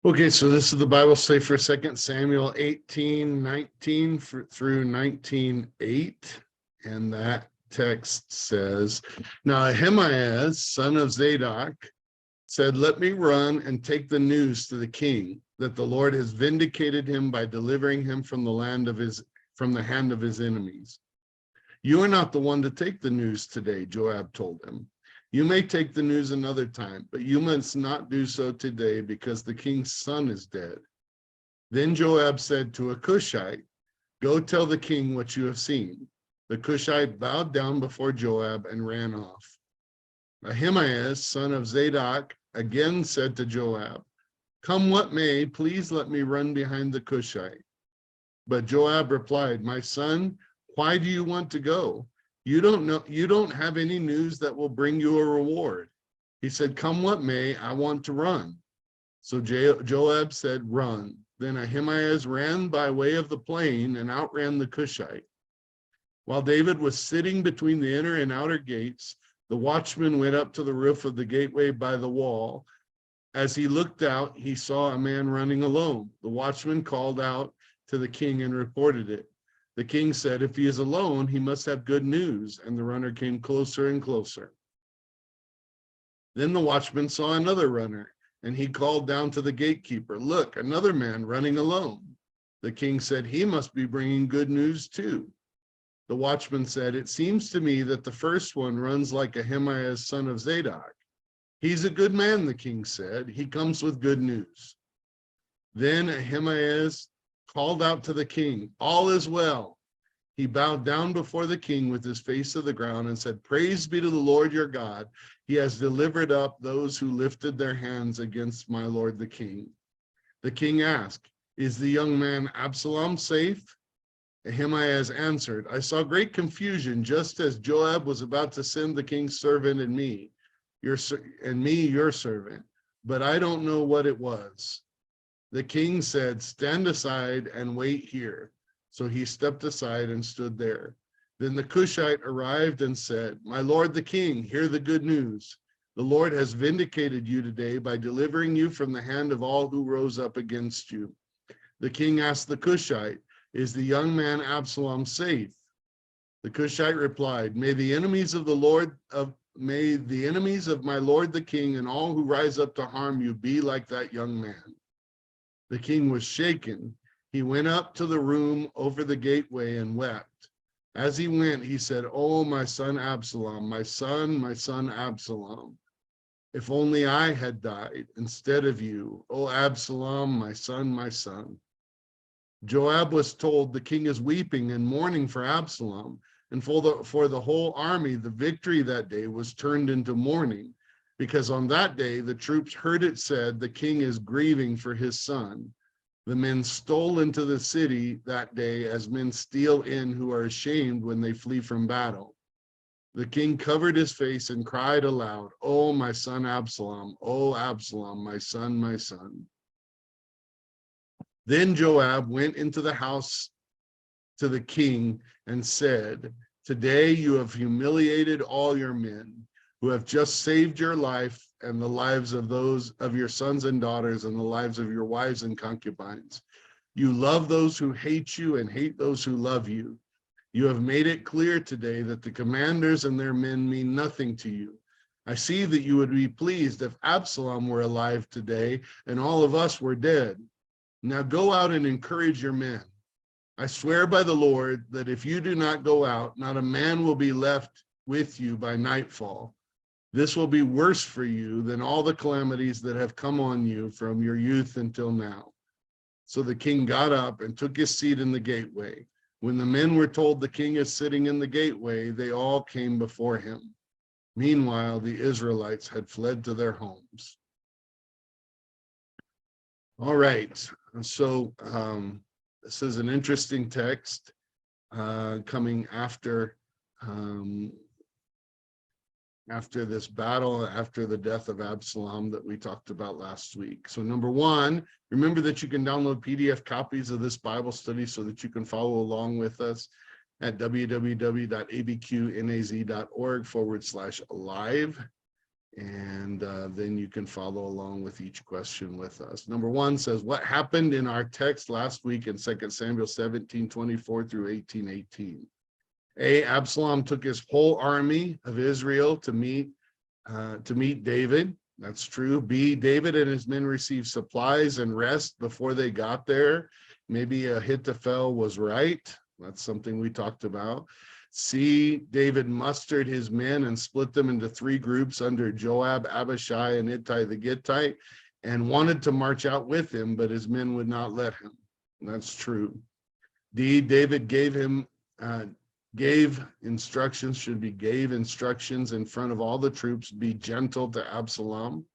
Okay, so this is the Bible study for 2 Samuel 18:19 through 19:8. And that text says, Now Ahimaaz, son of Zadok, said, Let me run and take the news to the king, that the Lord has vindicated him by delivering him from the hand of his enemies. You are not the one to take the news today, Joab told him. You may take the news another time, but you must not do so today because the king's son is dead. Then Joab said to a Cushite, Go tell the king what you have seen. The Cushite bowed down before Joab and ran off. Ahimaaz, son of Zadok, again said to Joab, Come what may, please let me run behind the Cushite. But Joab replied, My son, why do you want to go? You don't have any news that will bring you a reward. He said, Come what may, I want to run. So Joab said, Run. Then Ahimaaz ran by way of the plain and outran the Cushite. While David was sitting between the inner and outer gates, the watchman went up to the roof of the gateway by the wall. As he looked out, he saw a man running alone. The watchman called out to the king and reported it. The king said, If he is alone, he must have good news. And the runner came closer and closer. Then the watchman saw another runner, and he called down to the gatekeeper, Look, another man running alone. The king said, He must be bringing good news too. The watchman said, It seems to me that the first one runs like Ahimaaz, son of Zadok. He's a good man, the king said. He comes with good news. Then Ahimaaz called out to the king, All is well. He bowed down before the king with his face to the ground and said, Praise be to the Lord your God. He has delivered up those who lifted their hands against my lord the king. The king asked, Is the young man Absalom safe? Ahimaaz answered, I saw great confusion just as Joab was about to send the king's servant and me, your servant, but I don't know what it was. The king said, Stand aside and wait here. So he stepped aside and stood there. Then the Cushite arrived and said, My lord the king, hear the good news. The Lord has vindicated you today by delivering you from the hand of all who rose up against you. The king asked the Cushite, Is the young man Absalom safe? The Cushite replied, May the enemies of my lord the king and all who rise up to harm you be like that young man. The king was shaken. He went up to the room over the gateway and wept. As he went, he said, Oh, my son Absalom, my son Absalom. If only I had died instead of you. Oh, Absalom, my son, my son. Joab was told the king is weeping and mourning for Absalom. And for the whole army, the victory that day was turned into mourning, because on that day the troops heard it said, the king is grieving for his son. The men stole into the city that day as men steal in who are ashamed when they flee from battle. The king covered his face and cried aloud, Oh, my son Absalom, oh, Absalom, my son, my son. Then Joab went into the house to the king and said, Today you have humiliated all your men who have just saved your life and the lives of those of your sons and daughters and the lives of your wives and concubines. You love those who hate you and hate those who love you. You have made it clear today that the commanders and their men mean nothing to you. I see that you would be pleased if Absalom were alive today and all of us were dead. Now go out and encourage your men. I swear by the Lord that if you do not go out, not a man will be left with you by nightfall. This will be worse for you than all the calamities that have come on you from your youth until now. So the king got up and took his seat in the gateway. When the men were told the king is sitting in the gateway, they all came before him. Meanwhile, the Israelites had fled to their homes. All right, so this is an interesting text coming after this battle, after the death of Absalom that we talked about last week. So number one, remember that you can download PDF copies of this Bible study so that you can follow along with us at www.abqnaz.org/alive. And then you can follow along with each question with us. Number 1 says, what happened in our text last week in 2 Samuel 17:24 through 18:18? A, Absalom took his whole army of Israel to meet David. That's true. B, David and his men received supplies and rest before they got there. Maybe Ahithophel was right. That's something we talked about. C, David mustered his men and split them into 3 groups under Joab, Abishai, and Ittai the Gittite, and wanted to march out with him, but his men would not let him. That's true. D, David gave instructions in front of all the troops, be gentle to Absalom.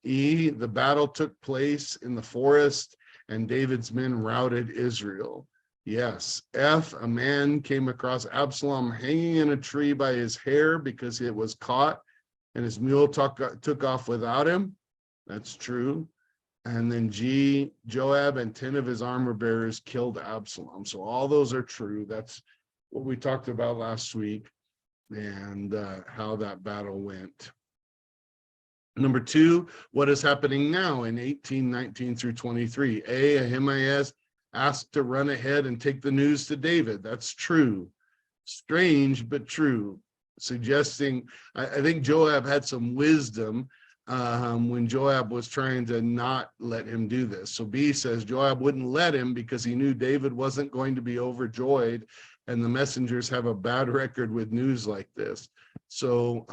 E, the battle took place in the forest and David's men routed Israel. Yes. F, a man came across Absalom hanging in a tree by his hair because it was caught and his mule took off without him. That's true. And then G, Joab and 10 of his armor bearers killed Absalom. So all those are true. That's what we talked about last week and how that battle went. Number 2, what is happening now in 18:19 through 23? A, Ahimaaz asked to run ahead and take the news to David. That's true. Strange, but true. Suggesting, I think Joab had some wisdom when Joab was trying to not let him do this. So B says Joab wouldn't let him because he knew David wasn't going to be overjoyed, and the messengers have a bad record with news like this. So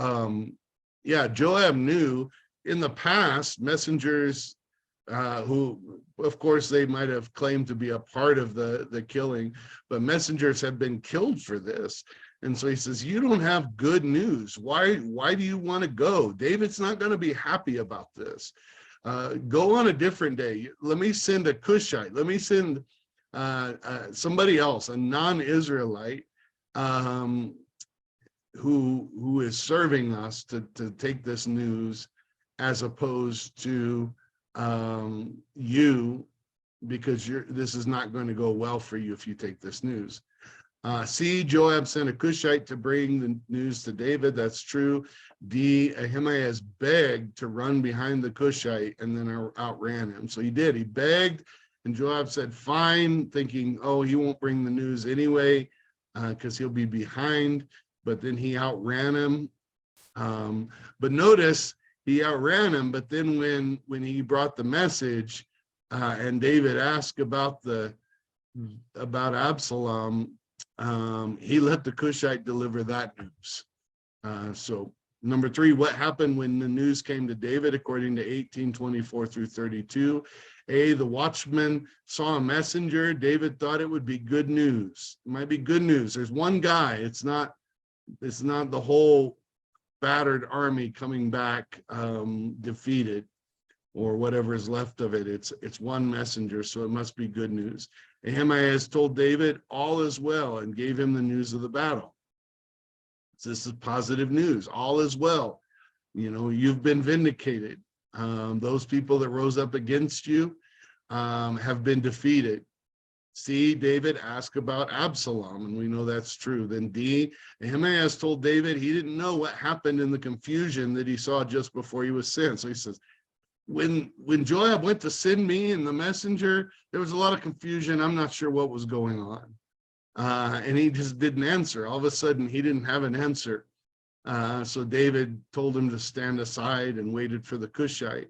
yeah, Joab knew in the past messengers who, of course, they might have claimed to be a part of the killing, but messengers have been killed for this. And so he says, you don't have good news. Why do you want to go? David's not going to be happy about this. Go on a different day. Let me send a Cushite. Let me send somebody else, a non-Israelite, who is serving us to take this news, as opposed to you, because this is not going to go well for you if you take this news. C, Joab sent a Cushite to bring the news to David. That's true. D, Ahimaaz begged to run behind the Cushite and then outran him. So he did. He begged, and Joab said, fine, thinking, oh, he won't bring the news anyway because he'll be behind. But then he outran him. But notice, he outran him, but then when he brought the message and David asked about Absalom, he let the Cushite deliver that news. So number 3, what happened when the news came to David, according to 18:24 through 32? A, the watchman saw a messenger. David thought it would be good news. It might be good news. There's one guy. It's not the whole battered army coming back defeated, or whatever is left of it. It's one messenger, so it must be good news. Ahimaaz told David all is well and gave him the news of the battle. So this is positive news. All is well. You've been vindicated. Those people that rose up against you have been defeated. C, David asked about Absalom, and we know that's true. Then D, Ahimaaz told David he didn't know what happened in the confusion that he saw just before he was sent. So he says, when Joab went to send me and the messenger, there was a lot of confusion. I'm not sure what was going on. And he just didn't answer. All of a sudden, he didn't have an answer. So David told him to stand aside and waited for the Cushite.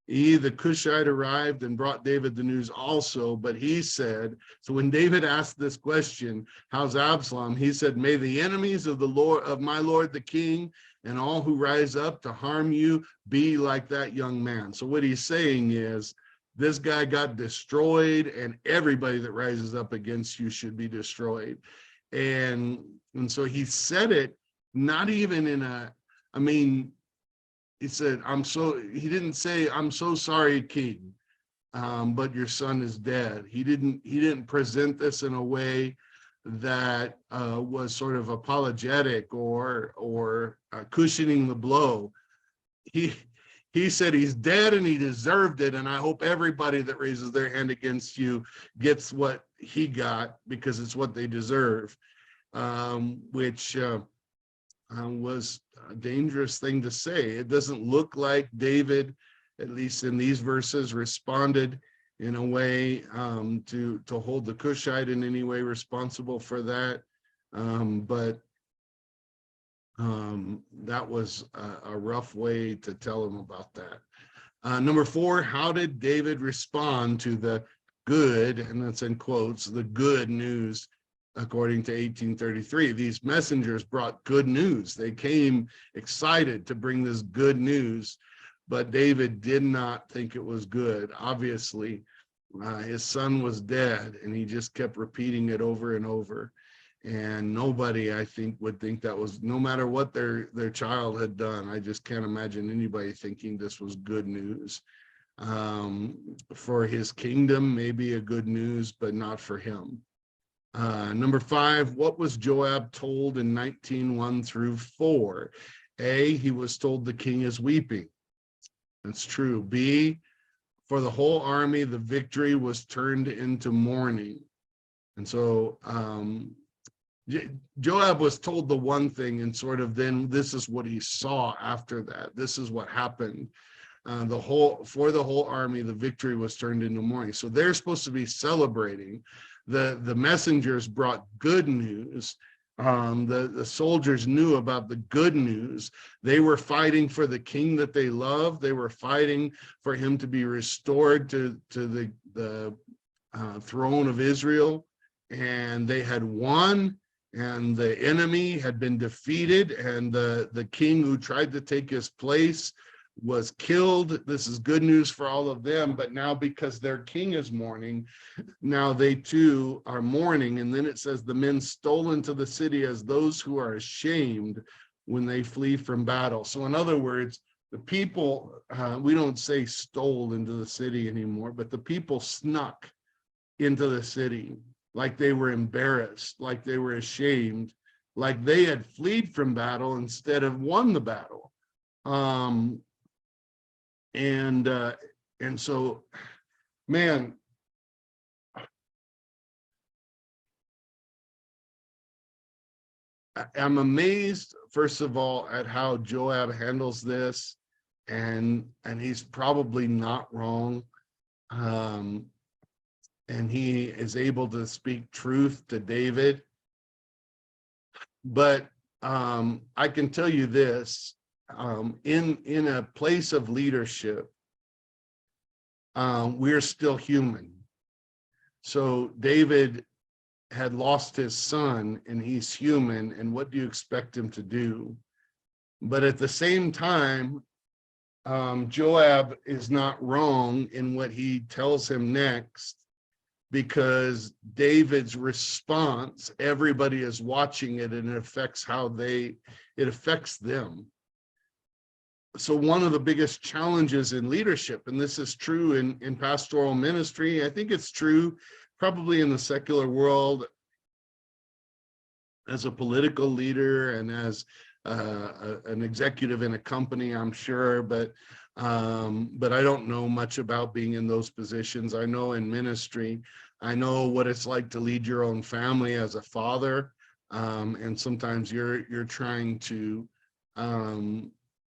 The Cushite arrived and brought David the news also, but he said, so when David asked this question, how's Absalom? He said, may the enemies of my Lord the king and all who rise up to harm you be like that young man. So what he's saying is, this guy got destroyed, and everybody that rises up against you should be destroyed. And so he said it not even he said, he didn't say, I'm so sorry, king, but your son is dead. He didn't present this in a way that was sort of apologetic or cushioning the blow. He said he's dead and he deserved it, and I hope everybody that raises their hand against you gets what he got, because it's what they deserve, which was a dangerous thing to say. It doesn't look like David, at least in these verses, responded in a way to hold the Cushite in any way responsible for that. But that was a rough way to tell him about that. Number 4, how did David respond to the good, and that's in quotes, the good news according to 1833? These messengers brought good news. They came excited to bring this good news, but David did not think it was good. Obviously, his son was dead, and he just kept repeating it over and over. And nobody, I think, would think that was, no matter what their child had done. I just can't imagine anybody thinking this was good news. For his kingdom, maybe a good news, but not for him. Number 5, what was Joab told in 19:1 through 4? A, he was told the king is weeping. That's true. B, for the whole army, the victory was turned into mourning. And so Joab was told the one thing, and sort of then this is what he saw after that. This is what happened. For the whole army, the victory was turned into mourning. So they're supposed to be celebrating. The messengers brought good news. The soldiers knew about the good news. They were fighting for the king that they loved. They were fighting for him to be restored to the throne of Israel, and they had won. And the enemy had been defeated, and the king who tried to take his place was killed. This is good news for all of them, but now because their king is mourning, now they too are mourning. And then it says the men stole into the city as those who are ashamed when they flee from battle. So in other words, the people, we don't say stole into the city anymore, but the people snuck into the city, like they were embarrassed, like they were ashamed, like they had fled from battle instead of won the battle. And so, man, I'm amazed, first of all, at how Joab handles this, and he's probably not wrong. And he is able to speak truth to David. But I can tell you this, in a place of leadership, we're still human. So David had lost his son, and he's human, and what do you expect him to do? But at the same time, Joab is not wrong in what he tells him next, because David's response, everybody is watching it, and it affects it affects them. So one of the biggest challenges in leadership, and this is true in pastoral ministry, I think it's true probably in the secular world, as a political leader and as an executive in a company, I'm sure, but I don't know much about being in those positions. I know in ministry, I know what it's like to lead your own family as a father, and sometimes you're trying to,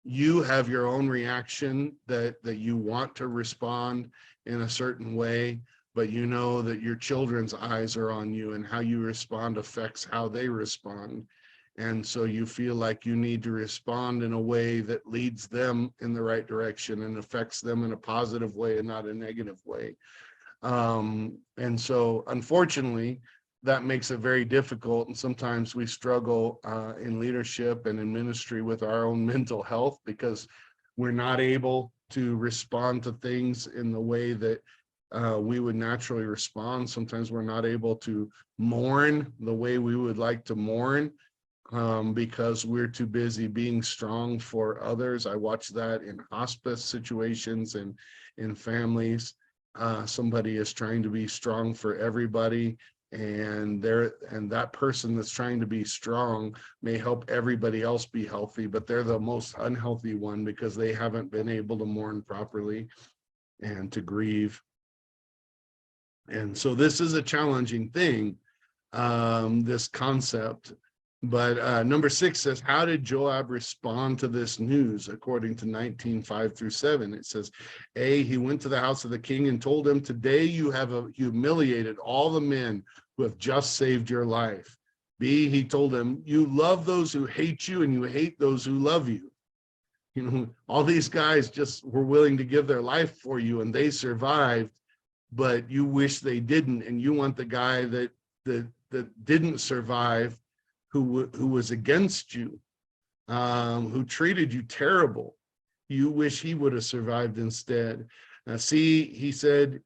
you have your own reaction that you want to respond in a certain way, but you know that your children's eyes are on you, and how you respond affects how they respond. And so you feel like you need to respond in a way that leads them in the right direction and affects them in a positive way and not a negative way. And so unfortunately, that makes it very difficult. And sometimes we struggle in leadership and in ministry with our own mental health, because we're not able to respond to things in the way that we would naturally respond. Sometimes we're not able to mourn the way we would like to mourn, because we're too busy being strong for others. I watch that in hospice situations and in families. Somebody is trying to be strong for everybody, and that person that's trying to be strong may help everybody else be healthy, but they're the most unhealthy one because they haven't been able to mourn properly and to grieve. And so this is a challenging thing, this concept. But number 6 says, how did Joab respond to this news? According to 19:5-7, it says, A, he went to the house of the king and told him, today you have humiliated all the men who have just saved your life. B, he told him, you love those who hate you and you hate those who love you. You know, all these guys just were willing to give their life for you and they survived, but you wish they didn't, and you want the guy that didn't survive, who was against you, who treated you terrible. You wish he would have survived instead. See, he said,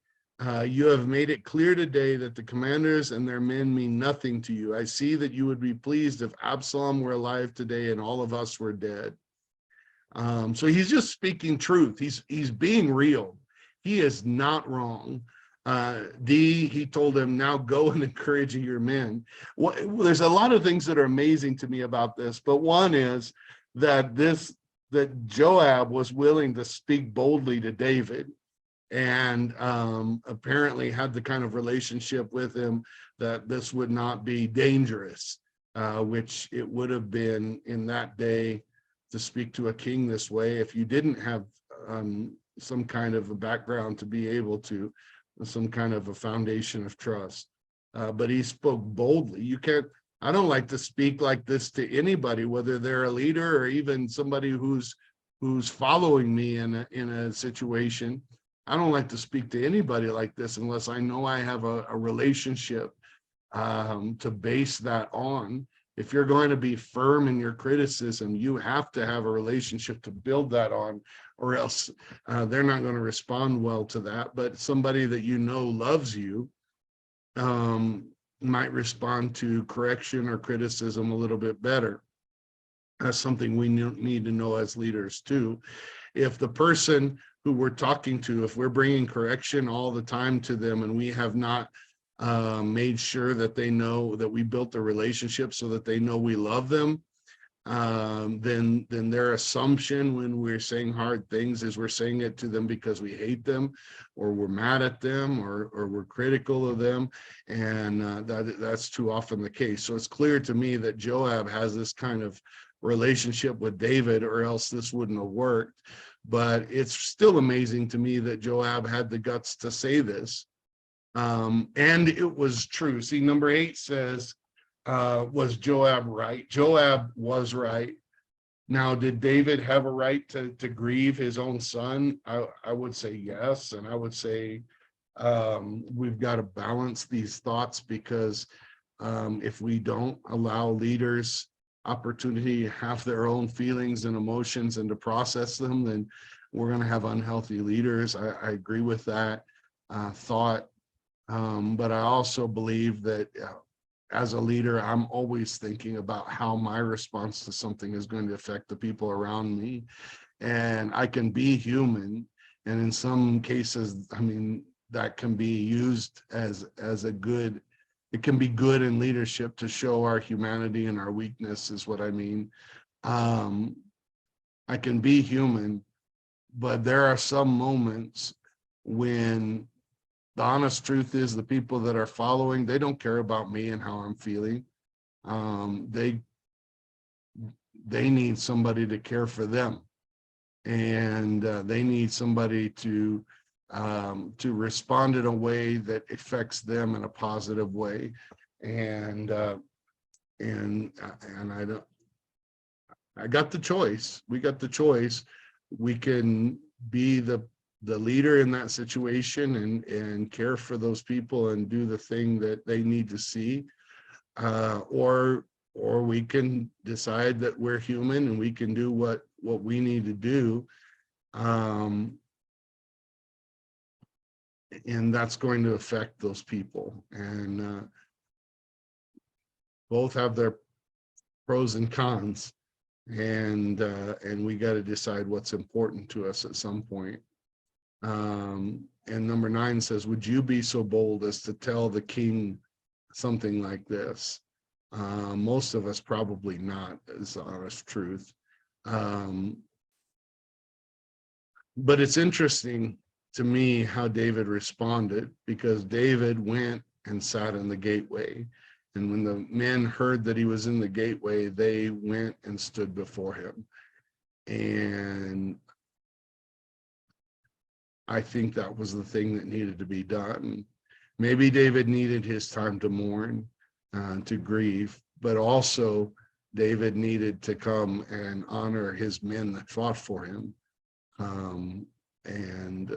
you have made it clear today that the commanders and their men mean nothing to you. I see that you would be pleased if Absalom were alive today and all of us were dead. So he's just speaking truth. He's being real. He is not wrong. D, he told him, now go and encourage your men. There's a lot of things that are amazing to me about this, but one is that Joab was willing to speak boldly to David, and apparently had the kind of relationship with him that this would not be dangerous, which it would have been in that day to speak to a king this way if you didn't have some kind of a background to be able to, some kind of a foundation of trust. But he spoke boldly. You can't, I don't like to speak like this to anybody, whether they're a leader or even somebody who's following me in a situation. I don't like to speak to anybody like this unless I know I have a relationship to base that on. If you're going to be firm in your criticism, you have to have a relationship to build that on, or else they're not going to respond well to that. But somebody that you know loves you might respond to correction or criticism a little bit better. That's something we need to know as leaders too. If the person who we're talking to, if we're bringing correction all the time to them and we have not made sure that they know that we built a relationship so that they know we love them, then their assumption when we're saying hard things is we're saying it to them because we hate them, or we're mad at them, or we're critical of them, and that's too often the case. So it's clear to me that Joab has this kind of relationship with David, or else this wouldn't have worked. But it's still amazing to me that Joab had the guts to say this. And it was true. See, number 8 says, was Joab right? Joab was right. Now, did David have a right to grieve his own son? I would say yes. And I would say we've got to balance these thoughts, because if we don't allow leaders opportunity to have their own feelings and emotions and to process them, then we're going to have unhealthy leaders. I agree with that thought. But I also believe that as a leader, I'm always thinking about how my response to something is going to affect the people around me. And I can be human. And in some cases, I mean, that can be used as a good, it can be good in leadership to show our humanity and our weakness, is what I mean. I can be human, but there are some moments when the honest truth is the people that are following, they don't care about me and how I'm feeling. They need somebody to care for them, and they need somebody to respond in a way that affects them in a positive way. And I got the choice. We got the choice. We can be the leader in that situation and care for those people and do the thing that they need to see, or we can decide that we're human and we can do what we need to do, and that's going to affect those people. And both have their pros and cons, and we got to decide what's important to us at some point. And number 9 says, would you be so bold as to tell the king something like this? Most of us probably not, is the honest truth. But it's interesting to me how David responded, because David went and sat in the gateway, And when the men heard that he was in the gateway, they went and stood before him. And I think that was the thing that needed to be done. Maybe David needed his time to mourn, to grieve, but also David needed to come and honor his men that fought for him. And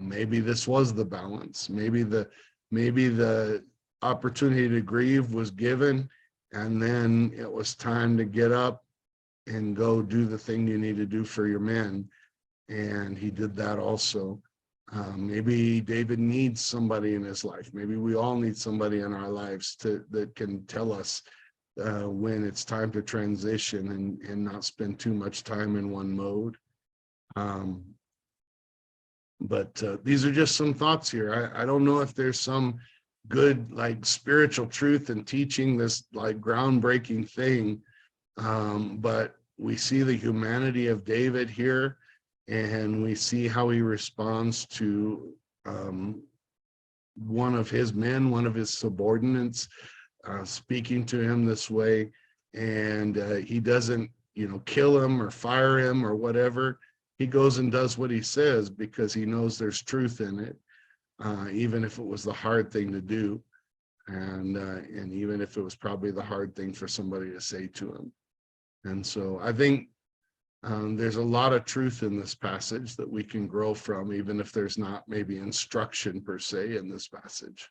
maybe this was the balance. Maybe the opportunity to grieve was given, and then it was time to get up and go do the thing you need to do for your men. And he did that also. Maybe David needs somebody in his life. Maybe we all need somebody in our lives that can tell us when it's time to transition and not spend too much time in one mode. But these are just some thoughts here. I don't know if there's some good like spiritual truth in teaching this like groundbreaking thing, but we see the humanity of David here, and we see how he responds to one of his men, one of his subordinates, speaking to him this way, and he doesn't, kill him or fire him or whatever. He goes and does what he says because he knows there's truth in it, even if it was the hard thing to do, and even if it was probably the hard thing for somebody to say to him. And so I think there's a lot of truth in this passage that we can grow from, even if there's not maybe instruction per se in this passage.